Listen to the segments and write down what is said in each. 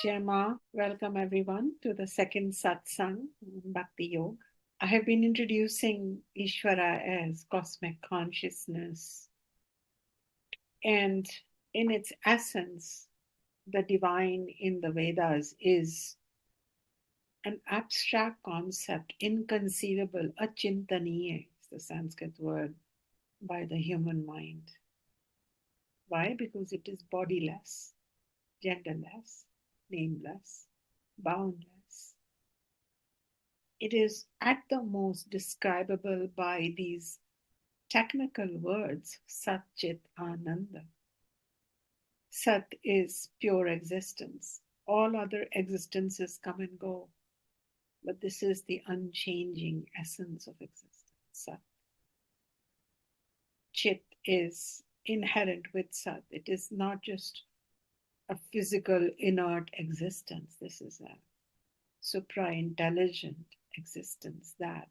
Shema. Welcome everyone to the second satsang, Bhakti Yoga. I have been introducing Ishwara as cosmic consciousness, and in its essence, the divine in the Vedas is an abstract concept, inconceivable, achintaniya is the Sanskrit word, by the human mind. Why? Because it is bodiless, genderless, nameless, boundless. It is at the most describable by these technical words, Sat Chit Ananda. Sat is pure existence. All other existences come and go, but this is the unchanging essence of existence, Sat. Chit is inherent with Sat. It is not just a physical inert existence. This is a supra-intelligent existence that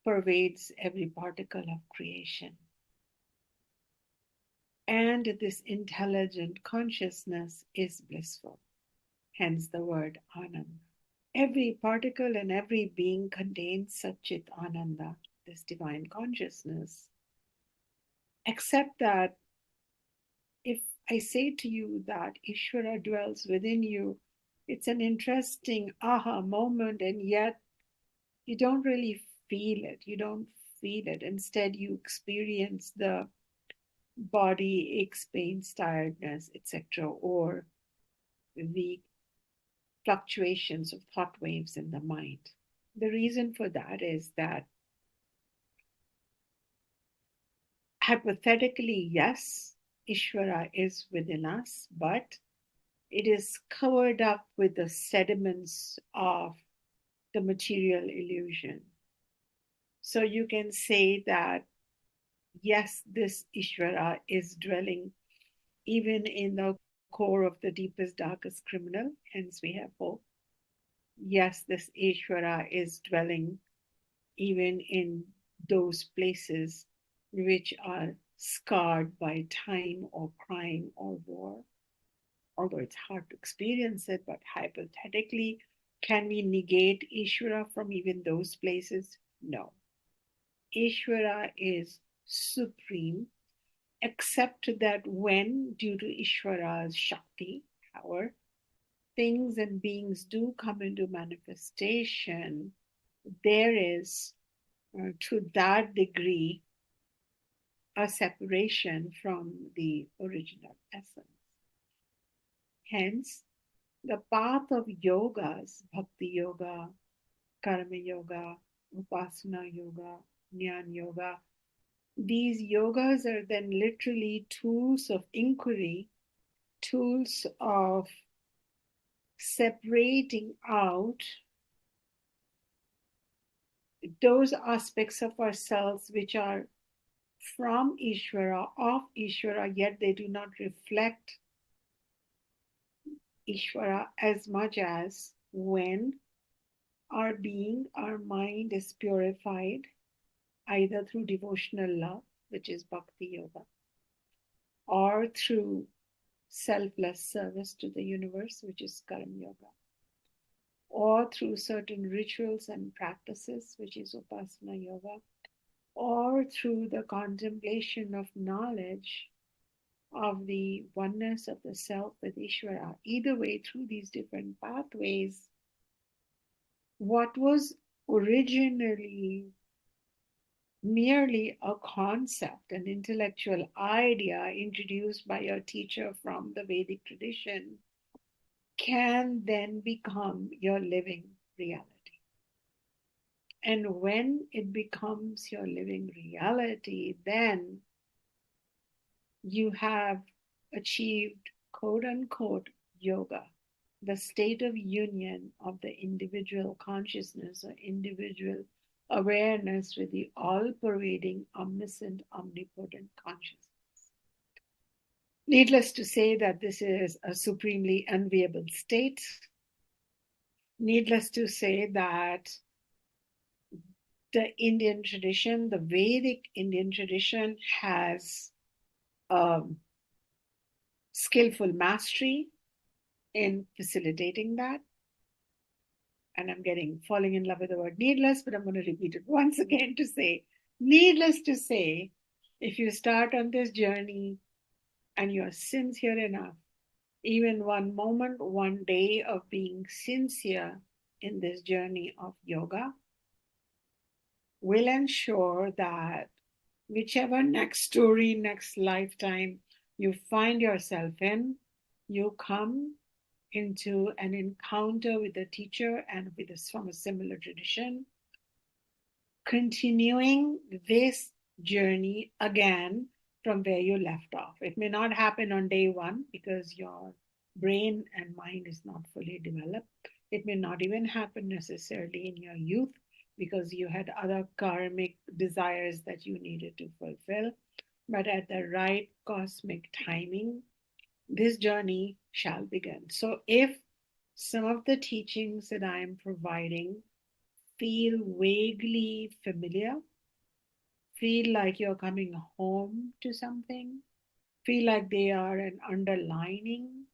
pervades every particle of creation. And this intelligent consciousness is blissful, hence the word Ananda. Every particle and every being contains Satchit Ananda, this divine consciousness, except that if I say to you that Ishwara dwells within you, it's an interesting aha moment, and yet you don't really feel it. You don't feel it. Instead, you experience the body aches, pains, tiredness, etc., or the fluctuations of thought waves in the mind. The reason for that is that hypothetically, yes, Ishwara is within us, but it is covered up with the sediments of the material illusion. So you can say that, yes, this Ishwara is dwelling even in the core of the deepest, darkest criminal, hence we have hope. Yes, this Ishwara is dwelling even in those places which are scarred by time or crime or war. Although it's hard to experience it, but hypothetically, can we negate Ishwara from even those places? No. Ishwara is supreme, except that when, due to Ishwara's Shakti, power, things and beings do come into manifestation, there is, to that degree, a separation from the original essence. Hence, the path of yogas, Bhakti Yoga, Karma Yoga, Upasana Yoga, Jnana Yoga, these yogas are then literally tools of inquiry, tools of separating out those aspects of ourselves which are from Ishwara, of Ishwara, yet they do not reflect Ishwara as much as when our being, our mind is purified either through devotional love, which is Bhakti Yoga, or through selfless service to the universe, which is Karma Yoga, or through certain rituals and practices, which is Upasana Yoga, or through the contemplation of knowledge of the oneness of the self with Ishvara. Either way, through these different pathways, what was originally merely a concept, an intellectual idea introduced by a teacher from the Vedic tradition, can then become your living reality. And when it becomes your living reality, then you have achieved, quote unquote, yoga, the state of union of the individual consciousness or individual awareness with the all-pervading, omniscient, omnipotent consciousness. Needless to say that this is a supremely enviable state. Needless to say that the Indian tradition, the Vedic Indian tradition, has skillful mastery in facilitating that. And I'm falling in love with the word needless, but I'm going to repeat it once again to say, needless to say, if you start on this journey and you're sincere enough, even one moment, one day of being sincere in this journey of yoga will ensure that whichever next story, next lifetime you find yourself in, you come into an encounter with a teacher and with us from a similar tradition, continuing this journey again from where you left off. It may not happen on day one because your brain and mind is not fully developed. It may not even happen necessarily in your youth because you had other karmic desires that you needed to fulfill. But at the right cosmic timing, this journey shall begin. So if some of the teachings that I am providing feel vaguely familiar, feel like you're coming home to something, feel like they are an underlining,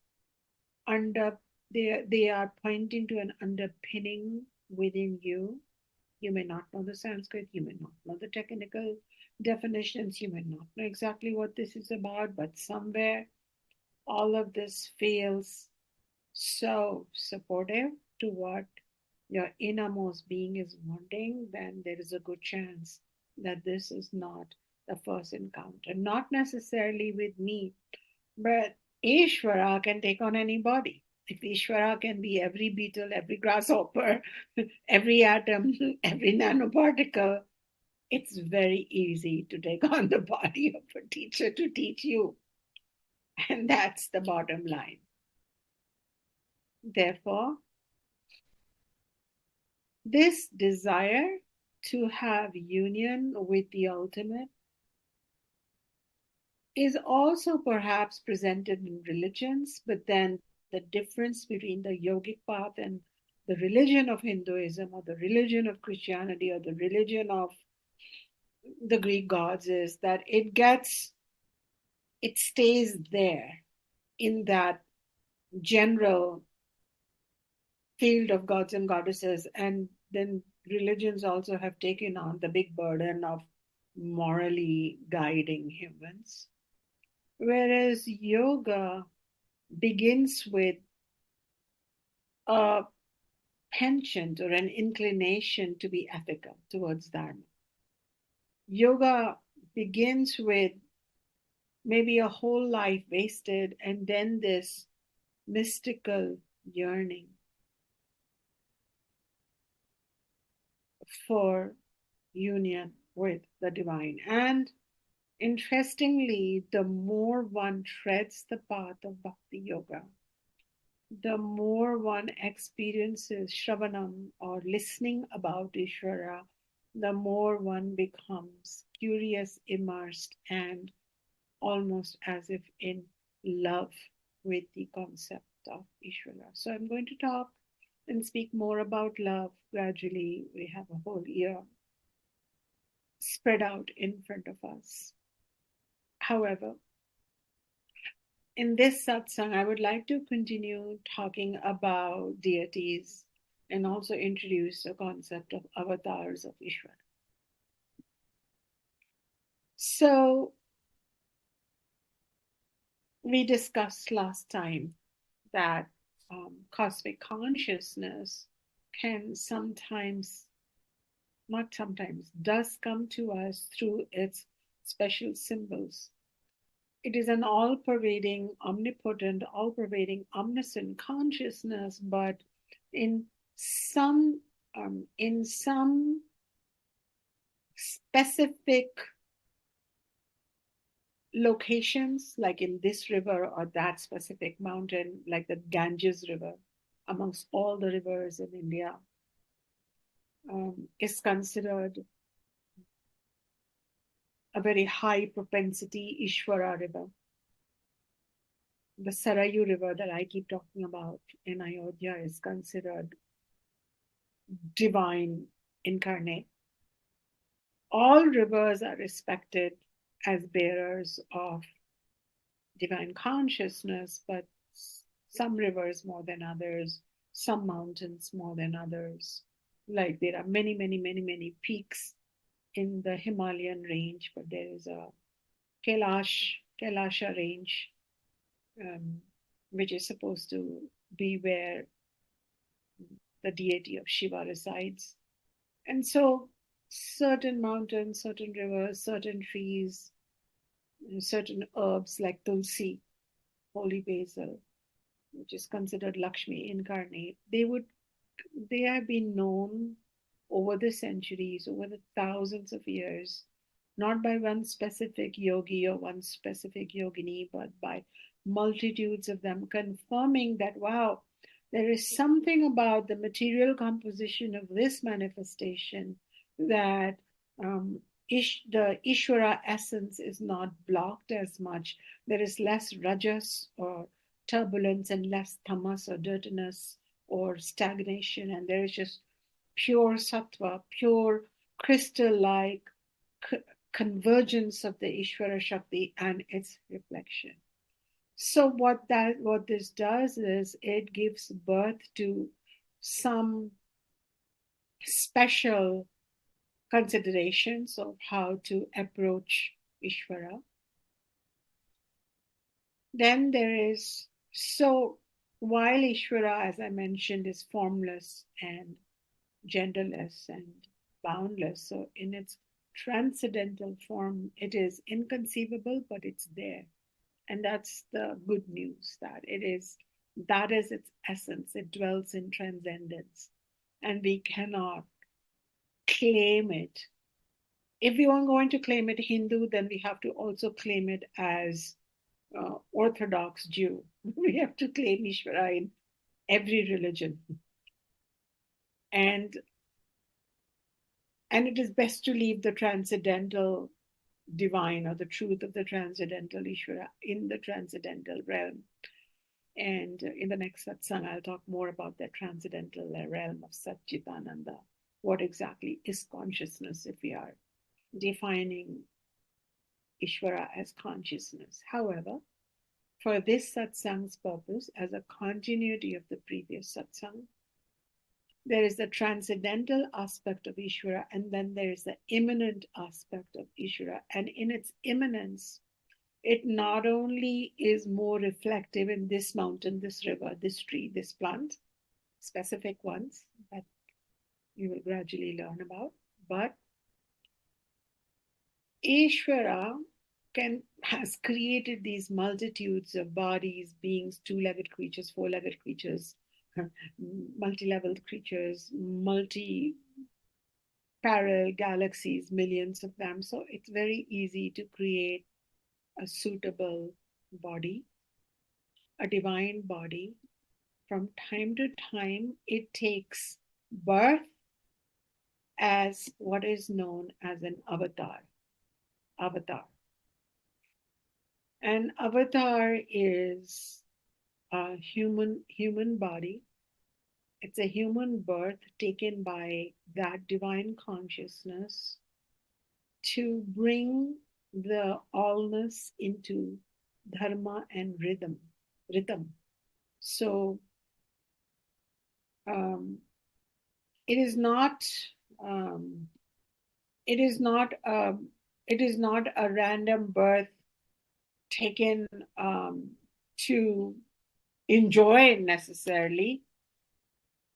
under they are pointing to an underpinning within you. You may not know the Sanskrit, you may not know the technical definitions, you may not know exactly what this is about, but somewhere all of this feels so supportive to what your innermost being is wanting, then there is a good chance that this is not the first encounter. Not necessarily with me, but Ishwara can take on any body. If Ishwara can be every beetle, every grasshopper, every atom, every nanoparticle, it's very easy to take on the body of a teacher to teach you. And that's the bottom line. Therefore, this desire to have union with the ultimate is also perhaps presented in religions, but then the difference between the yogic path and the religion of Hinduism or the religion of Christianity or the religion of the Greek gods is that it stays there in that general field of gods and goddesses, and then religions also have taken on the big burden of morally guiding humans. Whereas yoga begins with a penchant or an inclination to be ethical towards Dharma. Yoga begins with maybe a whole life wasted and then this mystical yearning for union with the divine. And interestingly, the more one treads the path of Bhakti Yoga, the more one experiences Shravanam or listening about Ishwara, the more one becomes curious, immersed, and almost as if in love with the concept of Ishwara. So I'm going to talk and speak more about love gradually. We have a whole year spread out in front of us. However, in this satsang, I would like to continue talking about deities and also introduce the concept of avatars of Ishwara. So, we discussed last time that cosmic consciousness can sometimes, not sometimes, does come to us through its special symbols. It is an all pervading, omnipotent, all pervading, omniscient consciousness, but in some specific locations, like in this river or that specific mountain, like the Ganges River, amongst all the rivers in India, is considered a very high propensity Ishwara river. The Sarayu River that I keep talking about in Ayodhya is considered divine incarnate. All rivers are respected as bearers of divine consciousness, but some rivers more than others, some mountains more than others. Like there are many, many, many, many peaks in the Himalayan range, but there is a Kailasha range, um, which is supposed to be where the deity of Shiva resides. And so, certain mountains, certain rivers, certain trees, certain herbs like tulsi, holy basil, which is considered Lakshmi incarnate, they have been known over the centuries, over the thousands of years, not by one specific yogi or one specific yogini, but by multitudes of them, confirming that, wow, there is something about the material composition of this manifestation that um, the Ishwara essence is not blocked as much. There is less rajas or turbulence and less tamas or dirtiness or stagnation, and there is just pure sattva, pure crystal like convergence of the Ishvara Shakti and its reflection. So what this does is it gives birth to some special considerations of how to approach Ishvara. Then there is, so while Ishvara, as I mentioned, is formless and genderless and boundless, so in its transcendental form, it is inconceivable, but it's there. And that's the good news, that is its essence. It dwells in transcendence. And we cannot claim it. If we are going to claim it Hindu, then we have to also claim it as Orthodox Jew. We have to claim Ishvara in every religion. And it is best to leave the transcendental divine or the truth of the transcendental Ishvara in the transcendental realm. And in the next satsang, I'll talk more about that transcendental realm of Satchitananda. What exactly is consciousness if we are defining Ishvara as consciousness? However, for this satsang's purpose, as a continuity of the previous satsang, there is the transcendental aspect of Ishvara, and then there is the immanent aspect of Ishvara. And in its immanence, it not only is more reflective in this mountain, this river, this tree, this plant, specific ones that you will gradually learn about, but Ishvara has created these multitudes of bodies, beings, two-legged creatures, four-legged creatures, multi-leveled creatures, multi-parallel galaxies, millions of them. So it's very easy to create a suitable body, a divine body. From time to time, it takes birth as what is known as an avatar. An avatar is a human body. It's a human birth taken by that divine consciousness to bring the allness into dharma and rhythm. So it is not a random birth taken to enjoy necessarily,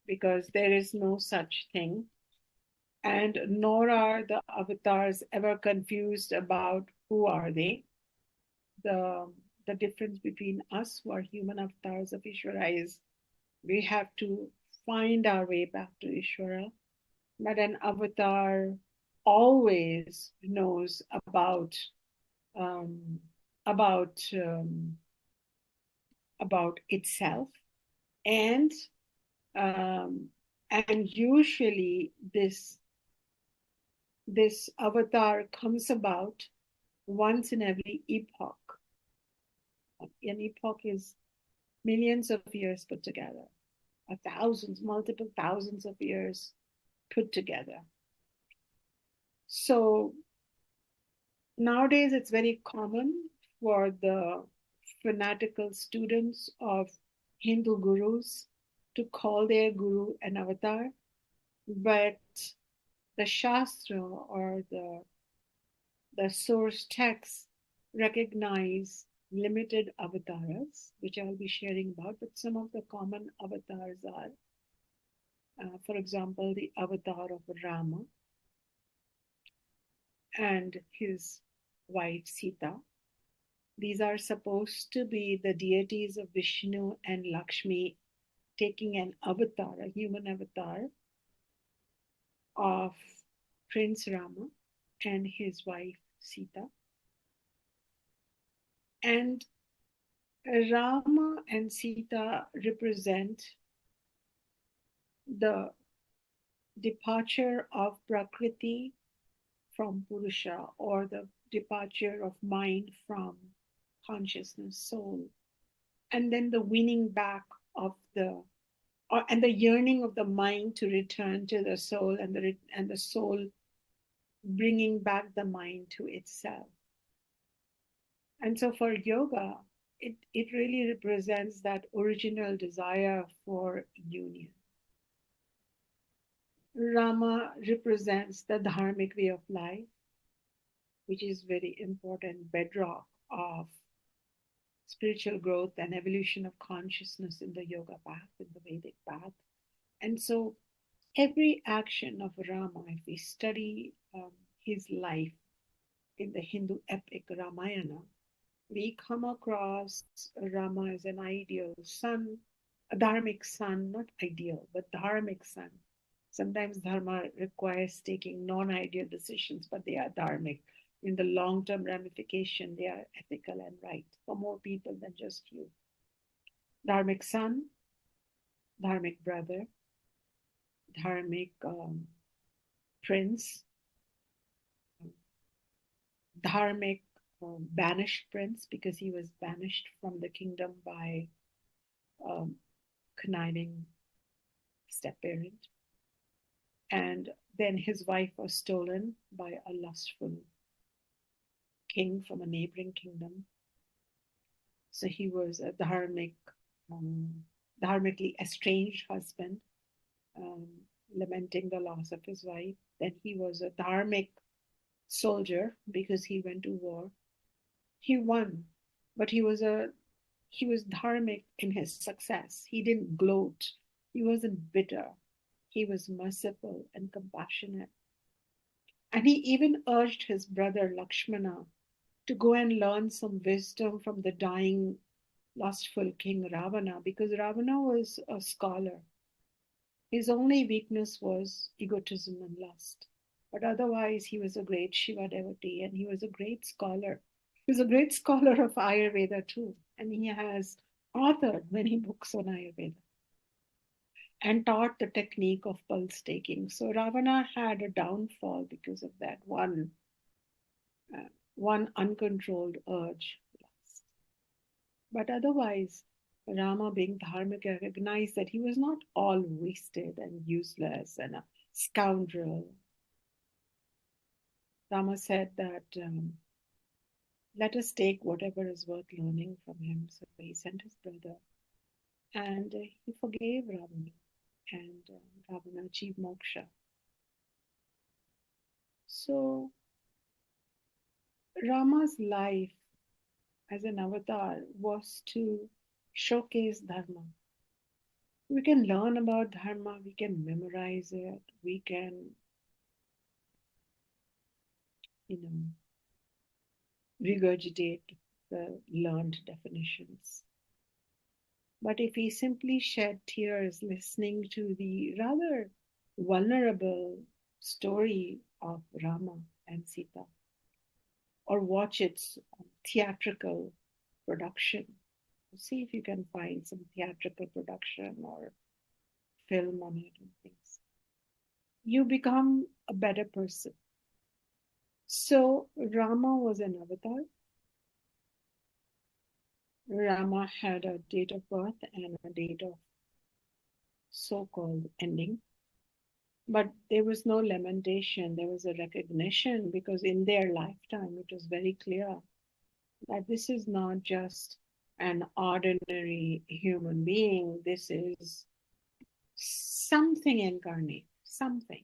because there is no such thing. And nor are the avatars ever confused about who are they. The difference between us who are human avatars of Ishvara is we have to find our way back to Ishvara. But an avatar always knows about um, about itself, and usually this avatar comes about once in every epoch. An epoch is millions of years put together, multiple thousands of years put together. So nowadays it's very common for the fanatical students of Hindu gurus to call their guru an avatar, but the Shastra or the source texts recognize limited avatars, which I'll be sharing about, but some of the common avatars are, for example, the avatar of Rama and his wife Sita. These are supposed to be the deities of Vishnu and Lakshmi taking an avatar, a human avatar of Prince Rama and his wife Sita. And Rama and Sita represent the departure of Prakriti from Purusha, or the departure of mind from consciousness, soul, and then the winning back of and the yearning of the mind to return to the soul, and the soul bringing back the mind to itself. And so for yoga, it really represents that original desire for union. Rama represents the dharmic way of life, which is very important bedrock of spiritual growth and evolution of consciousness in the yoga path, in the Vedic path. And so every action of Rama, if we study his life in the Hindu epic Ramayana, we come across Rama as an ideal son, a dharmic son, not ideal, but dharmic son. Sometimes dharma requires taking non-ideal decisions, but they are dharmic. In the long-term ramification, they are ethical and right for more people than just you. Dharmic son, dharmic brother, dharmic prince, dharmic banished prince, because he was banished from the kingdom by conniving step parent. And then his wife was stolen by a lustful king from a neighboring kingdom. So he was a dharmically estranged husband, lamenting the loss of his wife. Then he was a dharmic soldier because he went to war. He won, but he was dharmic in his success. He didn't gloat. He wasn't bitter. He was merciful and compassionate. And he even urged his brother Lakshmana to go and learn some wisdom from the dying, lustful king Ravana, because Ravana was a scholar. His only weakness was egotism and lust. But otherwise, he was a great Shiva devotee, and he was a great scholar. He was a great scholar of Ayurveda too, and he has authored many books on Ayurveda and taught the technique of pulse taking. So Ravana had a downfall because of that one uncontrolled urge. But otherwise, Rama, being dharmic, recognized that he was not all wasted and useless and a scoundrel. Rama said that let us take whatever is worth learning from him. So he sent his brother, and he forgave Ravana, and Ravana achieved moksha. So Rama's life as an avatar was to showcase dharma. We can learn about dharma, we can memorize it, we can, regurgitate the learned definitions. But if we simply shed tears listening to the rather vulnerable story of Rama and Sita, or watch its theatrical production, see if you can find some theatrical production or film on it and things, you become a better person. So Rama was an avatar. Rama had a date of birth and a date of so-called ending. But there was no lamentation, there was a recognition, because in their lifetime it was very clear that this is not just an ordinary human being. This is something incarnate, something.